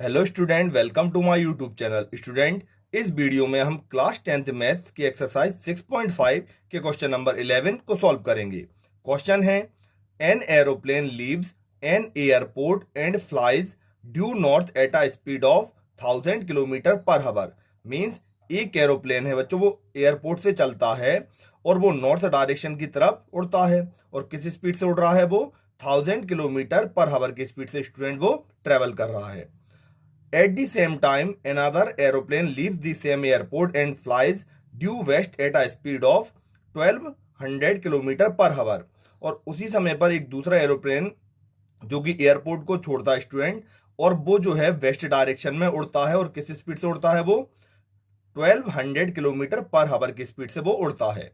Hello student, welcome to my YouTube channel. Student, इस video में हम क्लास 10th मैथ्स की एक्सरसाइज 6.5 के क्वेश्चन नंबर 11 को सॉल्व करेंगे। क्वेश्चन है, an aeroplane leaves an airport and flies due north at a speed of 1000 kilometre पर हावर। Means एक एरोप्लेन है बच्चों, वो एयरपोर्ट से चलता है और वो नॉर्थ डायरेक्शन की तरफ उड़ता है। और किस स्पीड से उड़ रहा है? वो 1000 किलोमीटर पर हावर की स्पीड से स्टूडेंट वो ट्रेवल कर रहा है। At the same time, another aeroplane leaves the same airport and flies due west at a speed of 1200 kilometre पर हावर। और उसी समय पर एक दूसरा एरोप्लेन जो कि एयरपोर्ट को छोड़ता है स्टूडेंट, और वो जो है वेस्ट डायरेक्शन में उड़ता है। और किस स्पीड से उड़ता है? वो 1200 किलोमीटर पर हावर की स्पीड से वो उड़ता है।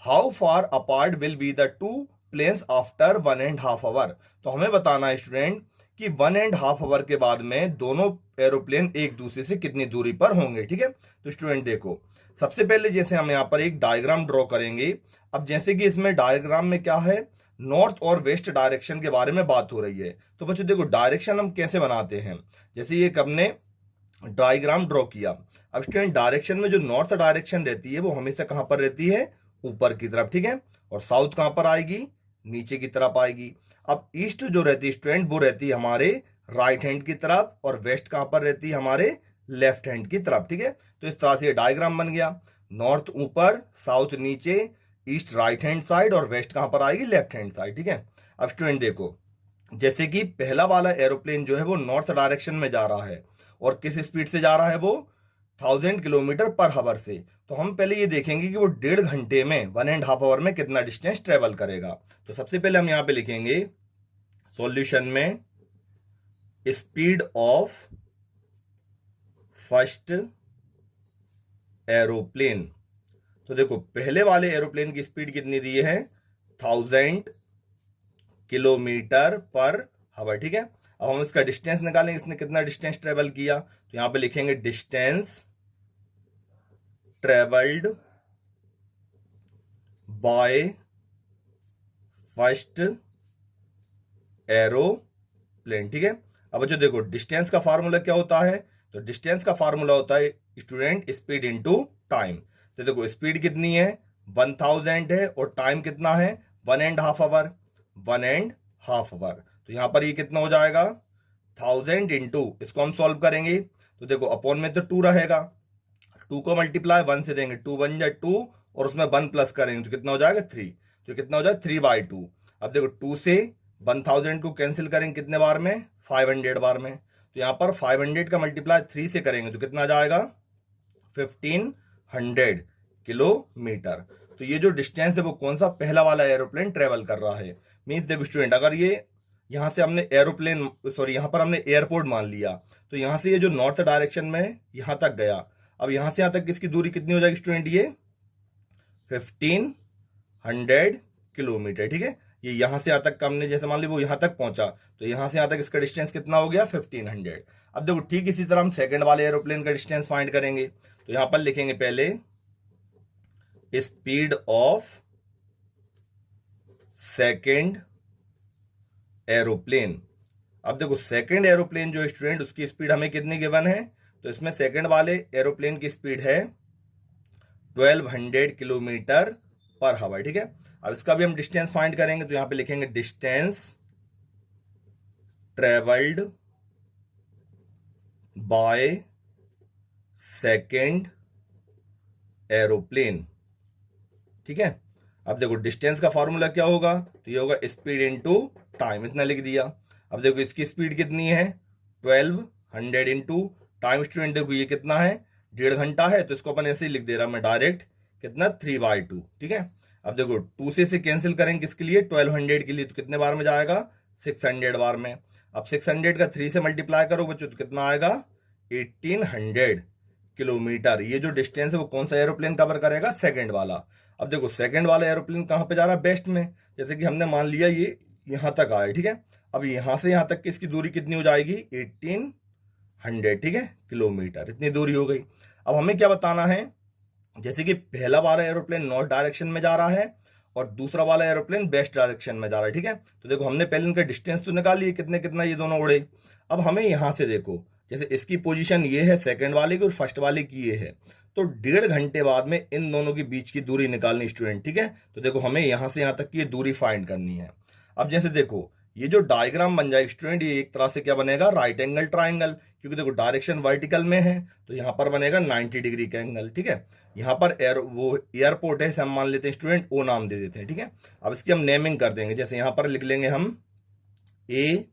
How far apart will be the two planes after 1.5 hour. तो हमें बताना है स्टूडेंट कि 1.5 आवर के बाद में दोनों एरोप्लेन एक दूसरे से कितनी दूरी पर होंगे। ठीक है, तो स्टूडेंट देखो, सबसे पहले जैसे हम यहाँ पर एक डायग्राम ड्रॉ करेंगे। अब जैसे कि इसमें डायग्राम में क्या है, नॉर्थ और वेस्ट डायरेक्शन के बारे में बात हो रही है। तो बच्चों देखो, डायरेक्शन हम कैसे बनाते हैं। जैसे ये हमने डायग्राम ड्रॉ किया। अब स्टूडेंट, डायरेक्शन में जो नॉर्थ डायरेक्शन रहती है वो हमेशा कहां पर रहती है? ऊपर की तरफ। ठीक है, और साउथ कहां पर आएगी? नीचे की तरफ आएगी। अब ईस्ट जो रहती है स्टूडेंट, वो रहती है हमारे राइट हैंड की तरफ, और वेस्ट कहां पर रहती है? हमारे लेफ्ट हैंड की तरफ। ठीक है, तो इस तरह से ये डायग्राम बन गया। नॉर्थ ऊपर, साउथ नीचे, ईस्ट राइट हैंड साइड, और वेस्ट कहां पर आएगी? Left hand side. ठीक है, अब स्टूडेंट देखो, जैसे कि पहला वाला एरोप्लेन जो है वो नॉर्थ डायरेक्शन में जा रहा है, और किस स्पीड से जा रहा है? वो 1000 किलोमीटर पर हावर से। तो हम पहले ये देखेंगे कि वो 1.5 घंटे में, 1.5 आवर में कितना डिस्टेंस ट्रेवल करेगा। तो सबसे पहले हम यहां पे लिखेंगे सॉल्यूशन में स्पीड ऑफ फर्स्ट एरोप्लेन। तो देखो, पहले वाले एरोप्लेन की स्पीड कितनी दी है? 1000 किलोमीटर पर हावर। ठीक है, अब हम इसका डिस्टेंस निकालेंगे, इसने कितना डिस्टेंस ट्रेवल किया। तो यहां पे लिखेंगे distance travelled by first aeroplane. ठीक है, अब जो देखो, डिस्टेंस का फार्मूला क्या होता है? तो डिस्टेंस का फार्मूला होता है स्टूडेंट स्पीड इनटू टाइम। तो देखो, स्पीड कितनी है? 1000 है, और टाइम कितना है? 1.5 आवर। 1.5 आवर, तो यहां पर ये कितना हो जाएगा? 1000 इंटू, इसको हम सॉल्व करेंगे तो देखो, अपॉन में तो 2 रहेगा, 2 को मल्टीप्लाई 1 से देंगे, 2 बन जाए 2, और उसमें 1 प्लस करेंगे तो कितना हो जाएगा? 3। तो कितना हो जाएगा? 3/2। अब देखो, 2 से 1000 को कैंसिल करेंगे कितने बार में? 500 बार में। तो यहां पर 500 का मल्टीप्लाई 3 से करेंगे तो कितना आ जाएगा? 1500 किलोमीटर। तो ये जो डिस्टेंस है वो कौन सा? पहला वाला एरोप्लेन ट्रेवल कर रहा है। मीन्स देखो स्टूडेंट, अगर ये यहां से हमने एरोप्लेन, सॉरी, यहां पर हमने एयरपोर्ट मान लिया, तो यहां से ये जो नॉर्थ डायरेक्शन में यहां तक गया। अब यहां से यहां तक किसकी दूरी कितनी हो जाएगी स्टूडेंट? ये 1500 किलोमीटर। ठीक है, ये यहां से यहां तक का हमने जैसे मान ली वो यहां तक पहुंचा, तो यहां से यहां तक इसका डिस्टेंस कितना हो गया? 1500। अब देखो, ठीक इसी तरह हम सेकंड वाले एरोप्लेन का डिस्टेंस फाइंड करेंगे। तो यहां पर लिखेंगे पहले स्पीड ऑफ सेकंड एरोप्लेन। अब देखो, सेकंड एरोप्लेन जो स्टूडेंट, उसकी स्पीड हमें कितनी गिवन है? तो इसमें सेकंड वाले एरोप्लेन की स्पीड है 1200 किलोमीटर पर हावर। ठीक है, अब इसका भी हम डिस्टेंस फाइंड करेंगे। तो यहां पे लिखेंगे distance travelled by second aeroplane. ठीक है, अब देखो, डिस्टेंस का फॉर्मूला क्या होगा? तो ये होगा स्पीड इनटू टाइम, इतना लिख दिया। अब देखो, इसकी स्पीड कितनी है? 1200 इंटू टाइम। स्टूडेंट देखो, ये कितना है? 1.5 घंटा है, तो इसको अपन ऐसे ही लिख दे रहा मैं डायरेक्ट, कितना? 3/2। ठीक है, अब देखो, 2 से कैंसिल करेंगे किसके लिए? 1200 के लिए, तो कितने बार में जाएगा? 600 बार में। अब 600 का 3 से मल्टीप्लाई करो बच्चों, तो कितना आएगा? 1800 किलोमीटर। ये जो डिस्टेंस है वो कौन सा एरोप्लेन कवर करेगा? सेकंड वाला। अब देखो, सेकंड वाला एरोप्लेन कहां पे जा रहा है? वेस्ट में। जैसे कि हमने मान लिया ये यहां तक आया। ठीक है, अब यहां से यहां तक की इसकी दूरी कितनी हो जाएगी? 1800। ठीक है, किलोमीटर, इतनी दूरी हो गई। अब हमें क्या बताना है? जैसे कि पहला वाला एरोप्लेन नॉर्थ डायरेक्शन में जा रहा है, और दूसरा वाला एरोप्लेन वेस्ट डायरेक्शन में जा रहा है। ठीक है, तो देखो, हमने पहले इनका डिस्टेंस तो निकाल लिए, कितने कितना ये दोनों उड़े। अब हमें यहां से देखो, जैसे इसकी पोजीशन ये है सेकंड वाले की और फर्स्ट वाले की ये है, तो 1.5 घंटे बाद में इन दोनों के बीच की दूरी निकालनी स्टूडेंट, ठीक है। तो देखो हमें यहां से यहां तक की ये दूरी फाइंड करनी है। अब जैसे देखो ये जो डायग्राम बन जाए स्टूडेंट, ये एक तरह से क्या बनेगा, राइट एंगल ट्राइंगल, क्योंकि देखो डायरेक्शन वर्टिकल में है तो यहां पर बनेगा 90 डिग्री का एंगल, ठीक है। यहाँ पर एयरपोर्ट है, हम मान लेते हैं स्टूडेंट ओ नाम दे देते हैं, ठीक है। अब इसकी हम नेमिंग कर देंगे, जैसे यहाँ पर लिख लेंगे हम ए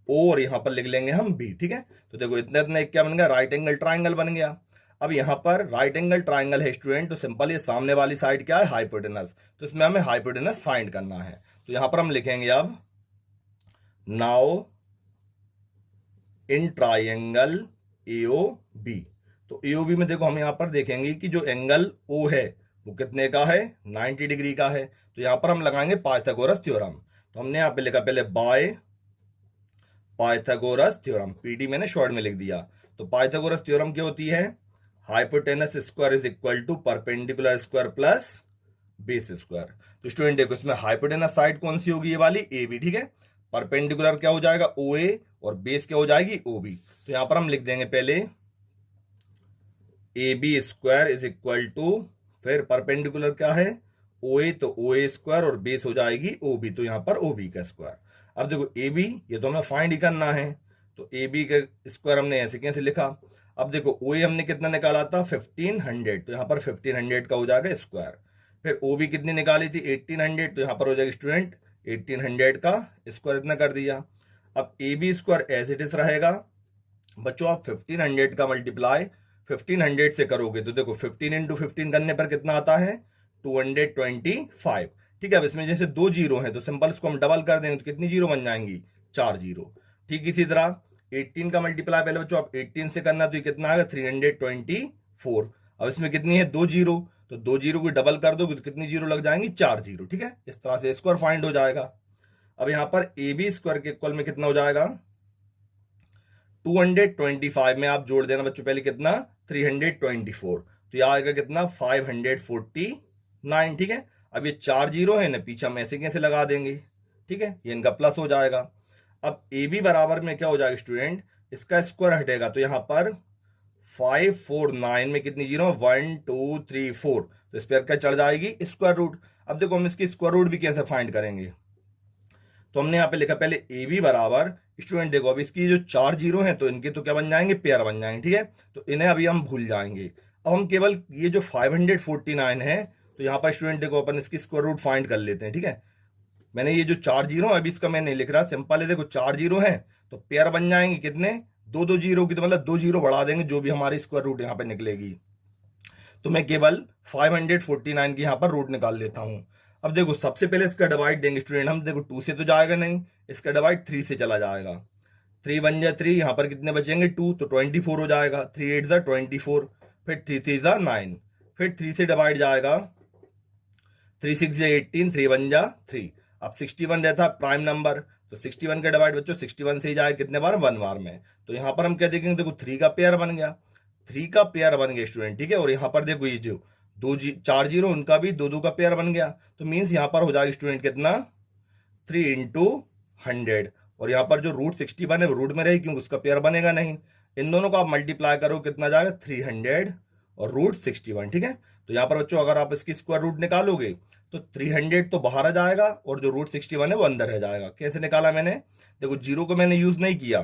ओ और यहाँ पर लिख लेंगे हम बी, ठीक है। तो देखो इतने इतने क्या बन गया, राइट एंगल ट्राइंगल बन गया। अब यहाँ पर राइट एंगल ट्राइंगल है स्टूडेंट, तो सिंपल ये सामने वाली साइड क्या है, हाइपोटेनस, तो इसमें हमें हाइपोटेनस फाइंड करना है। तो यहाँ पर हम लिखेंगे अब now in triangle AO B, तो एओबी में देखो हम यहाँ पर देखेंगे कि जो एंगल ओ है वो कितने का है, 90 डिग्री का है। तो यहाँ पर हम लगाएंगे पाइथागोरस थ्योरम। तो हमने यहाँ पे लिखा पहले बाय पाइथागोरस थ्योरम, पीडी मैंने शॉर्ट में लिख दिया। तो पाइथागोरस थ्योरम क्या होती है, hypotenuse square is equal to perpendicular square plus base square. तो स्टूडेंट देखो इसमें हाइपोटेनस साइड कौन सी होगी, ये वाली ए बी, ठीक है। परपेंडिकुलर क्या हो जाएगा ओ ए और बेस क्या हो जाएगी ओ बी। तो यहां पर हम लिख देंगे पहले A B square is equal to, फिर परपेंडिकुलर क्या है ओ ए, तो ओ ए स्क्वायर और बेस हो जाएगी ओ बी, तो यहां पर ओ बी का स्क्वायर। अब देखो ए बी ये तो हमें फाइंड ही करना है, तो ए बी का स्क्वायर हमने ऐसे कैसे लिखा। अब देखो ओ ए हमने कितना निकाला था 1500, तो यहाँ पर 1500 का हो जाएगा स्क्वायर। फिर ओ बी कितनी निकाली थी 1800, तो यहाँ पर हो जाएगा स्टूडेंट 1800 का स्क्वायर, इतना कर दिया। अब A B square as it is रहेगा बच्चों, आप 1500 का मल्टीप्लाई 1500 से करोगे तो देखो 15 इंटू 15 करने पर कितना आता है 225, ठीक है। अब इसमें जैसे 2 जीरो है तो सिंपल इसको हम डबल कर देंगे तो कितनी जीरो बन जाएंगी 4 जीरो, ठीक। इसी तरह 18 का मल्टीप्लाई पहले बच्चों आप 18 से करना, तो ये कितना आएगा 324। अब इसमें कितनी है 2 जीरो, तो 2 जीरो को डबल कर दोगे तो कितनी जीरो लग जाएंगी 4 जीरो, ठीक है। इस तरह से स्क्वायर फाइंड हो जाएगा। अब यहां पर ए बी स्क्वायर के इक्वल में कितना हो जाएगा 225 में आप जोड़ देना बच्चों पहले कितना 324, तो यह आएगा कितना 549, ठीक है। अब ये 4 जीरो है ना, पीछे हम ऐसे कैसे लगा देंगे, ठीक है, ये इनका प्लस हो जाएगा। अब ए बी बराबर में क्या हो जाएगा स्टूडेंट, इसका स्क्वायर हटेगा तो यहां पर 549 में कितनी जीरो 1 2 3 4, तो इस पर क्या चढ़ जाएगी स्क्वायर रूट। अब देखो हम इसकी स्क्वायर रूट भी कैसे फाइंड करेंगे, तो हमने यहाँ पे लिखा पहले ए बी बराबर स्टूडेंट, देखो अब इसकी जो 4 जीरो हैं तो इनके तो क्या बन जाएंगे पेयर बन जाएंगे, ठीक है। तो इन्हें अभी हम भूल जाएंगे। अब हम केवल ये जो 549 है तो यहाँ पर स्टूडेंट देखो अपन इसकी स्क्वायर रूट फाइंड कर लेते हैं, ठीक है। मैंने ये जो 4 जीरो अभी इसका मैं नहीं लिख रहा, सिंपल है, देखो 4 जीरो है तो पेयर बन जाएंगे कितने 2 जीरो की, तो मतलब 2 जीरो बढ़ा देंगे जो भी हमारी स्क्वायर रूट यहाँ पे निकलेगी। तो मैं केवल 549 की यहाँ पर रूट निकाल लेता हूँ। अब देखो सबसे पहले इसका डिवाइड देंगे स्टूडेंट हम, देखो 2 से तो जाएगा नहीं, इसका डिवाइड 3 से चला जाएगा। 3 बन जाए 3, यहाँ पर कितने बचेंगे 2, तो 24 हो जाएगा। 3 8 जा 24, फिर 3 3 जा 9, फिर 3 से डिवाइड जाएगा 3 6 जा 18, 3 1 जा 3। अब 61 रहता है प्राइम नंबर, तो 61 का डिवाइड बच्चों 61 से ही जाएगा कितने बार 1 बार में। तो यहाँ पर हम क्या देखेंगे, देखो 3 का पेयर बन गया, 3 का पेयर बन गया स्टूडेंट, ठीक है। और यहाँ पर देखो ये जो 4 जीरो उनका भी 2 का पेयर बन गया, तो मीन्स यहाँ पर हो जाएगा स्टूडेंट कितना 3 इंटू 100, और यहाँ पर जो रूट 61 है वो रूट में रहेगी क्योंकि उसका पेयर बनेगा नहीं। इन दोनों को आप मल्टीप्लाई करो कितना जाएगा 300 और रूट 61, ठीक है। तो यहाँ पर बच्चों अगर आप इसकी स्क्वायर रूट निकालोगे तो 300 तो बाहर आ जाएगा और जो रूट 61 है वो अंदर रह जाएगा। कैसे निकाला मैंने, देखो जीरो को मैंने यूज नहीं किया,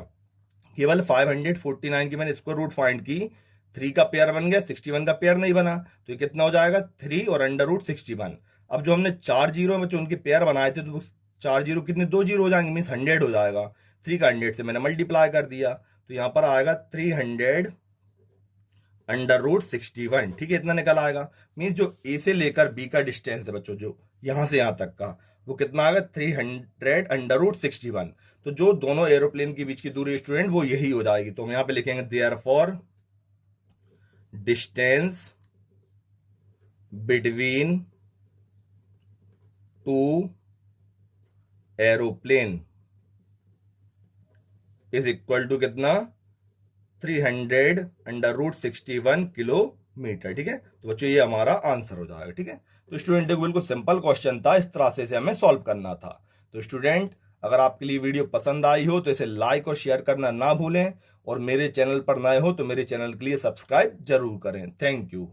केवल 549 की मैंने स्क्वायर रूट फाइंड की, 3 का पेयर बन गया 61 का पेयर नहीं बना, तो ये कितना हो जाएगा 3 और अंडर रूट 61। अब जो हमने 4 जीरो में जो उनके पेयर बनाए थे तो 4 जीरो कितने 2 जीरो हो जाएंगे, मीन्स 100 हो जाएगा। 3 का 100 से मैंने मल्टीप्लाई कर दिया, तो यहाँ पर आएगा 300 अंडर रूट 61, ठीक है, इतना निकल आएगा। मीन्स जो ए से लेकर बी का डिस्टेंस है बच्चों, जो यहां से यहां तक का, वो कितना आएगा 300 अंडर रूट 61। तो जो दोनों एरोप्लेन के बीच की दूरी स्टूडेंट वो यही हो जाएगी। तो हम यहां पे लिखेंगे therefore distance between 2 aeroplane is equal to कितना 300 अंडर रूट 61 किलोमीटर, ठीक है। तो बच्चों ये हमारा आंसर हो जाएगा, ठीक है। तो स्टूडेंट देखो बिल्कुल सिंपल क्वेश्चन था, इस तरह से हमें सॉल्व करना था। तो स्टूडेंट अगर आपके लिए वीडियो पसंद आई हो तो इसे लाइक और शेयर करना ना भूलें और मेरे चैनल पर नए हो तो मेरे चैनल के लिए सब्सक्राइब जरूर करें। Thank you.